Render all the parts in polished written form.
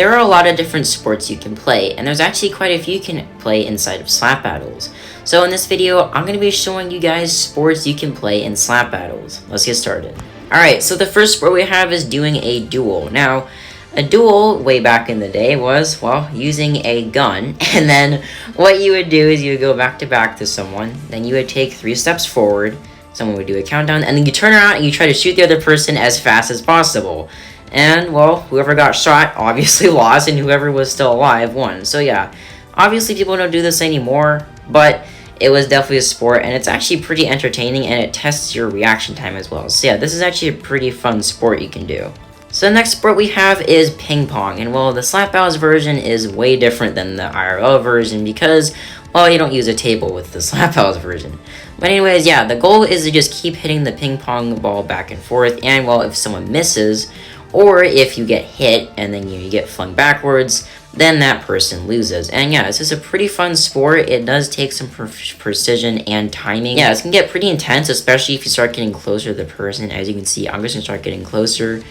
there are a lot of different sports you can play, and there's actually quite a few you can play inside of slap battles. So in this video, I'm going to be showing you guys sports you can play in slap battles. Let's get started. Alright, so the first sport we have is doing a duel. Now, a duel, way back in the day, was, well, using a gun, and then what you would do is you would go back to back to someone, then you would take 3 steps forward, someone would do a countdown, and then you turn around and you try to shoot the other person as fast as possible. And, well, whoever got shot obviously lost, and whoever was still alive won. So yeah, obviously people don't do this anymore, but it was definitely a sport, and it's actually pretty entertaining, and it tests your reaction time as well. So yeah, this is actually a pretty fun sport you can do. So the next sport we have is ping pong, and well, the slap battles version is way different than the IRL version because, well, you don't use a table with the slap battles version. But anyways, yeah, the goal is to just keep hitting the ping pong ball back and forth, and well, if someone misses, or if you get hit and then you get flung backwards, then that person loses. And yeah, this is a pretty fun sport. It does take some precision and timing. Yeah, it's gonna get pretty intense, especially if you start getting closer to the person. As you can see, I'm just gonna start getting closer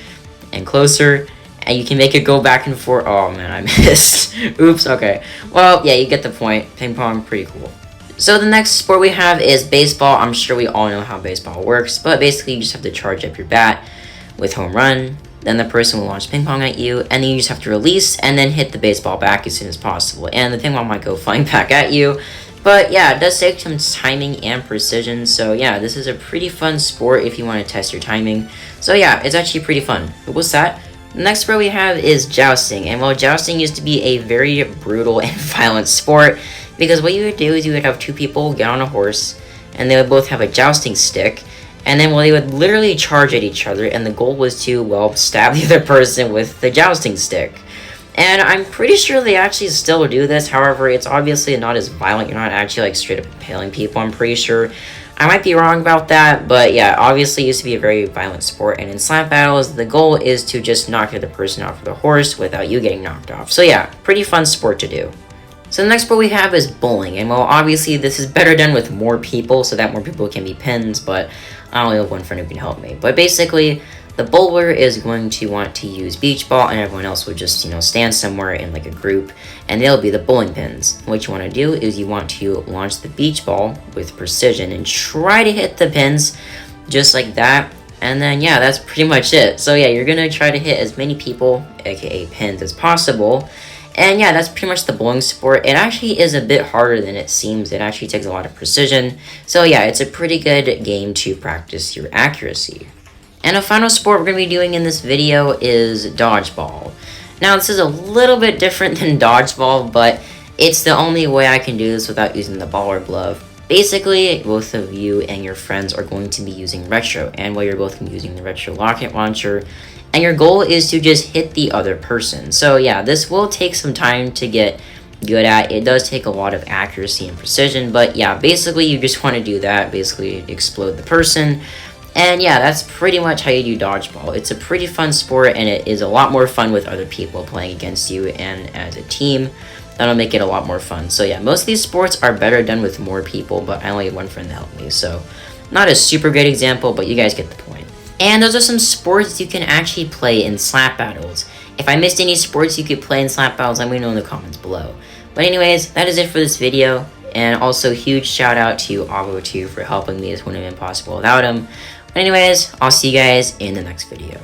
and closer, and you can make it go back and forth. Oh man, I missed. Oops, okay. Well, yeah, you get the point. Ping pong, pretty cool. So the next sport we have is baseball. I'm sure we all know how baseball works, but basically you just have to charge up your bat with home run. Then the person will launch ping pong at you, and then you just have to release and then hit the baseball back as soon as possible. And the ping pong might go flying back at you. But yeah, it does take some timing and precision. So yeah, this is a pretty fun sport if you want to test your timing. So yeah, it's actually pretty fun. But what's that? The next sport we have is jousting. And well, jousting used to be a very brutal and violent sport because what you would do is you would have 2 people get on a horse, and they would both have a jousting stick. And then, well, they would literally charge at each other, and the goal was to, well, stab the other person with the jousting stick. And I'm pretty sure they actually still do this. However, it's obviously not as violent. You're not actually, like, straight up impaling people, I'm pretty sure. I might be wrong about that, but yeah, obviously it used to be a very violent sport. And in slap battles, the goal is to just knock the other person off of the horse without you getting knocked off. So yeah, pretty fun sport to do. So the next sport we have is bowling, and well, obviously this is better done with more people so that more people can be pins, but I only have one friend who can help me. But basically, the bowler is going to want to use beach ball, and everyone else will just, stand somewhere in like a group, and they'll be the bowling pins. What you want to do is you want to launch the beach ball with precision and try to hit the pins just like that. And then yeah, that's pretty much it. So yeah, you're going to try to hit as many people, aka pins, as possible. And yeah, that's pretty much the bowling sport. It actually is a bit harder than it seems. It actually takes a lot of precision. So yeah, it's a pretty good game to practice your accuracy. And a final sport we're going to be doing in this video is dodgeball. Now, this is a little bit different than dodgeball, but it's the only way I can do this without using the ball or glove. Basically, both of you and your friends are going to be using retro, and while you're both going to be using the retro rocket launcher, and your goal is to just hit the other person. So yeah, this will take some time to get good at. It does take a lot of accuracy and precision, but yeah, basically you just want to do that, basically explode the person. And yeah, that's pretty much how you do dodgeball. It's a pretty fun sport, and it is a lot more fun with other people playing against you and as a team. That'll make it a lot more fun. So yeah, most of these sports are better done with more people, but I only have one friend to help me, so not a super great example, but you guys get the point. And those are some sports you can actually play in slap battles. If I missed any sports you could play in slap battles, let me know in the comments below. But anyways, that is it for this video. And also huge shout out to Avo2 for helping me. This wouldn't have been possible without him. But anyways, I'll see you guys in the next video.